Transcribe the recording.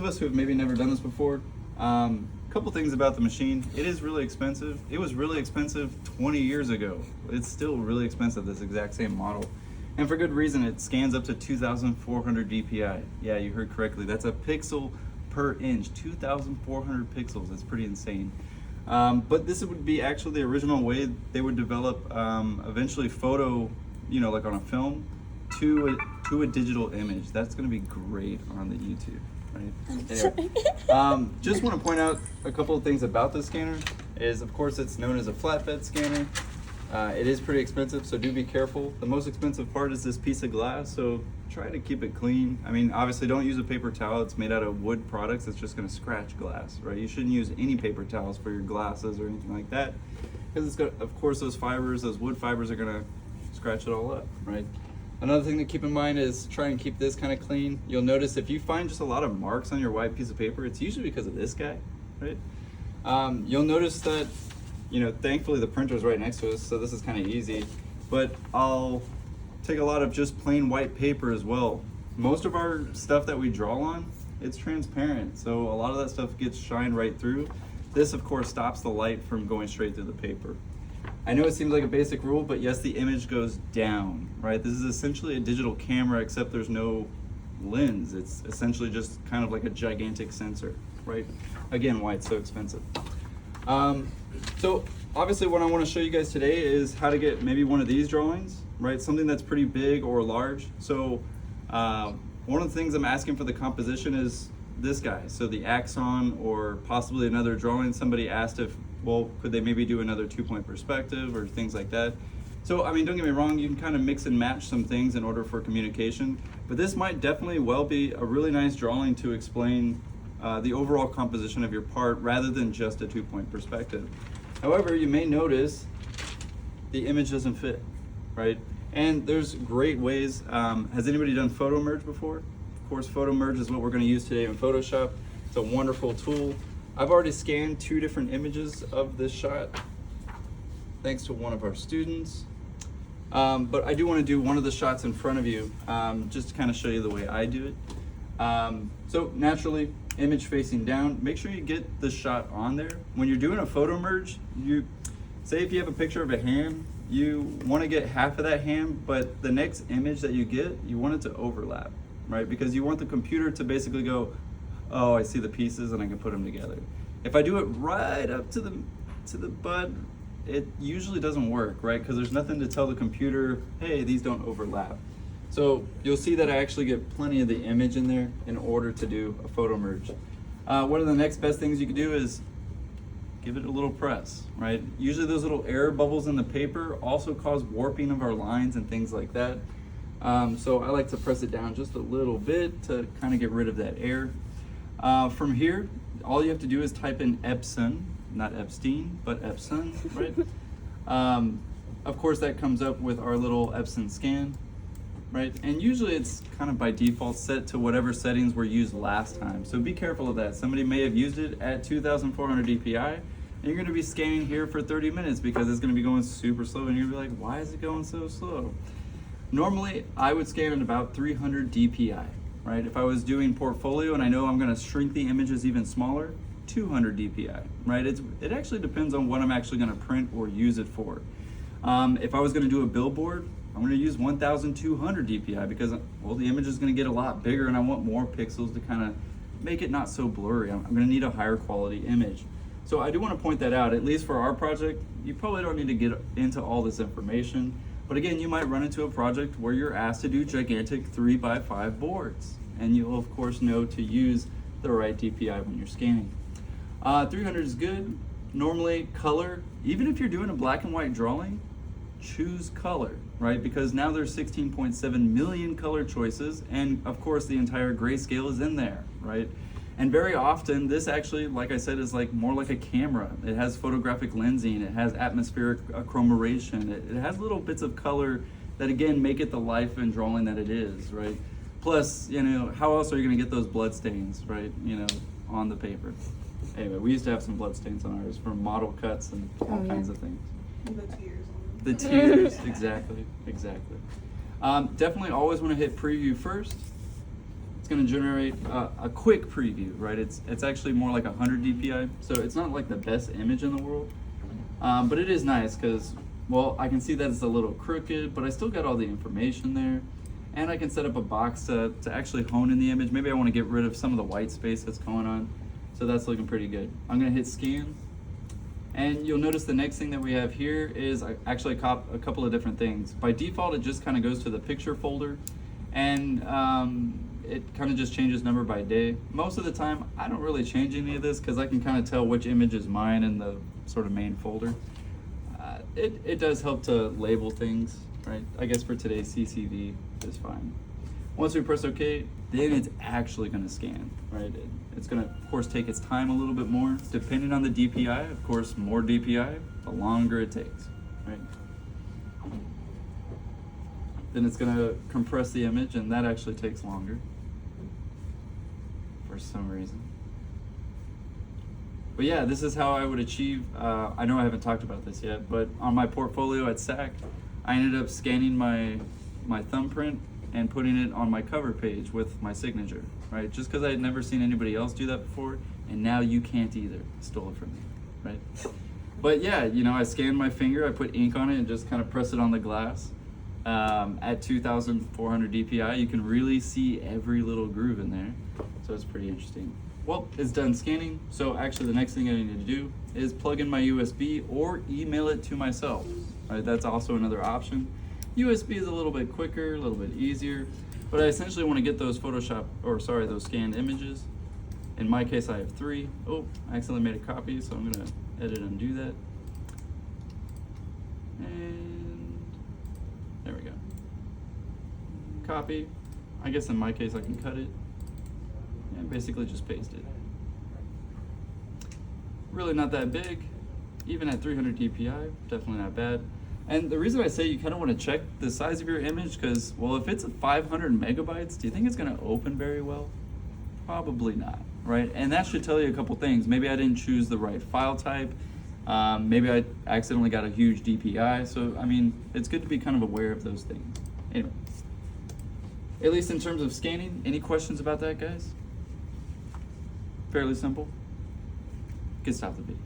of us who have maybe never done this before, couple things about the machine. It is really expensive. It was really expensive 20 years ago. It's still really expensive, this exact same model. And for good reason. It scans up to 2,400 dpi. Yeah, you heard correctly. That's a pixel per inch. 2,400 pixels. That's pretty insane. But this would be actually the original way they would develop eventually photo, like on a film, to a digital image. That's going to be great on the YouTube. Right. Anyway, just want to point out a couple of things about this scanner. Is of course it's known as a flatbed scanner. It is pretty expensive, so do be careful. The most expensive part is this piece of glass, so try to keep it clean. I mean, obviously don't use a paper towel. It's made out of wood products. It's just going to scratch glass, right? You shouldn't use any paper towels for your glasses or anything like that, because it's got, of course, those wood fibers are going to scratch it all up, right? Another thing to keep in mind is try and keep this kind of clean. You'll notice if you find just a lot of marks on your white piece of paper, it's usually because of this guy, right? You'll notice that, thankfully the printer's right next to us, so this is kind of easy, but I'll take a lot of just plain white paper as well. Most of our stuff that we draw on, it's transparent, so a lot of that stuff gets shined right through. This, of course, stops the light from going straight through the paper. I know it seems like a basic rule, but yes, the image goes down, right? This is essentially a digital camera, except there's no lens. It's essentially just kind of like a gigantic sensor, right? Again, why it's so expensive. So obviously what I want to show you guys today is how to get maybe one of these drawings, right? Something that's pretty big or large. So one of the things I'm asking for the composition is this guy. So the axon, or possibly another drawing. Somebody asked if, well, could they maybe do another 2-point perspective or things like that? So, I mean, don't get me wrong, you can kind of mix and match some things in order for communication, but this might definitely well be a really nice drawing to explain the overall composition of your part rather than just a 2-point perspective. However, you may notice the image doesn't fit, right? And there's great ways. Has anybody done Photomerge before? Of course, Photomerge is what we're going to use today in Photoshop. It's a wonderful tool. I've already scanned 2 different images of this shot, thanks to one of our students. But I do want to do one of the shots in front of you, just to kind of show you the way I do it. So naturally, image facing down, make sure you get the shot on there. When you're doing a photo merge, say if you have a picture of a hand, you want to get half of that hand, but the next image that you get, you want it to overlap, right? Because you want the computer to basically go, oh, I see the pieces and I can put them together. If I do it right up to the bud, it usually doesn't work, right? Because there's nothing to tell the computer, hey, these don't overlap. So you'll see that I actually get plenty of the image in there in order to do a photo merge. One of the next best things you can do is give it a little press, right? Usually those little air bubbles in the paper also cause warping of our lines and things like that. So I like to press it down just a little bit to kind of get rid of that air. From here, all you have to do is type in Epson, not Epstein, but Epson, right? Of course, that comes up with our little Epson scan, right? And usually it's kind of by default set to whatever settings were used last time. So be careful of that. Somebody may have used it at 2,400 dpi, and you're gonna be scanning here for 30 minutes because it's gonna be going super slow, and you're gonna be like, why is it going so slow? Normally, I would scan at about 300 dpi. Right? If I was doing portfolio and I know I'm going to shrink the images even smaller, 200 dpi, right? It actually depends on what I'm actually going to print or use it for. If I was going to do a billboard, I'm going to use 1,200 dpi because, well, the image is going to get a lot bigger and I want more pixels to kind of make it not so blurry. I'm going to need a higher quality image. So I do want to point that out, at least for our project. You probably don't need to get into all this information. But again, you might run into a project where you're asked to do gigantic 3x5 boards, and you'll of course know to use the right DPI when you're scanning. 300 is good. Normally color, even if you're doing a black and white drawing, choose color, right? Because now there's 16.7 million color choices, and of course the entire grayscale is in there, right? And very often this actually, like I said, is like more like a camera. It has photographic lensing, it has atmospheric chromaration, it has little bits of color that again make it the life and drawing that it is, right? Plus, how else are you gonna get those blood stains, right? On the paper. Anyway, we used to have some blood stains on ours from model cuts and all kinds of things. The tears. The tears, exactly. Definitely always wanna hit preview first. going to generate a quick preview, right? It's actually more like 100 dpi, so it's not like the best image in the world, but it is nice because, well, I can see that it's a little crooked, but I still got all the information there, and I can set up a box to actually hone in the image. Maybe I want to get rid of some of the white space that's going on, so that's looking pretty good. I'm going to hit scan, and you'll notice the next thing that we have here is actually a couple of different things. By default, it just kind of goes to the picture folder, and it kind of just changes number by day. Most of the time, I don't really change any of this because I can kind of tell which image is mine in the sort of main folder. It does help to label things, right? I guess for today's CCV is fine. Once we press OK, then it's actually going to scan, right? It's going to, of course, take its time a little bit more. Depending on the DPI, of course, more DPI, the longer it takes, right? Then it's going to compress the image, and that actually takes longer for some reason. But yeah, this is how I would achieve, I know I haven't talked about this yet, but on my portfolio at SAC, I ended up scanning my thumbprint and putting it on my cover page with my signature, right? Just because I had never seen anybody else do that before, and now you can't either. Stole it from me, right? But yeah, you know, I scanned my finger, I put ink on it, and just kind of press it on the glass. At 2,400 DPI, you can really see every little groove in there, so it's pretty interesting. Well, it's done scanning, so actually the next thing I need to do is plug in my USB or email it to myself. Right, that's also another option. USB is a little bit quicker, a little bit easier, but I essentially want to get those those scanned images. In my case, I have 3. Oh, I accidentally made a copy, so I'm gonna edit and undo that. And there we go. Copy. I guess in my case, I can cut it and basically just paste it. Really not that big, even at 300 DPI, definitely not bad. And the reason I say you kind of want to check the size of your image, because, well, if it's 500 megabytes, do you think it's going to open very well? Probably not, right? And that should tell you a couple things. Maybe I didn't choose the right file type. Maybe I accidentally got a huge DPI. So, I mean, it's good to be kind of aware of those things. Anyway, at least in terms of scanning, any questions about that, guys? Fairly simple. You can stop the video.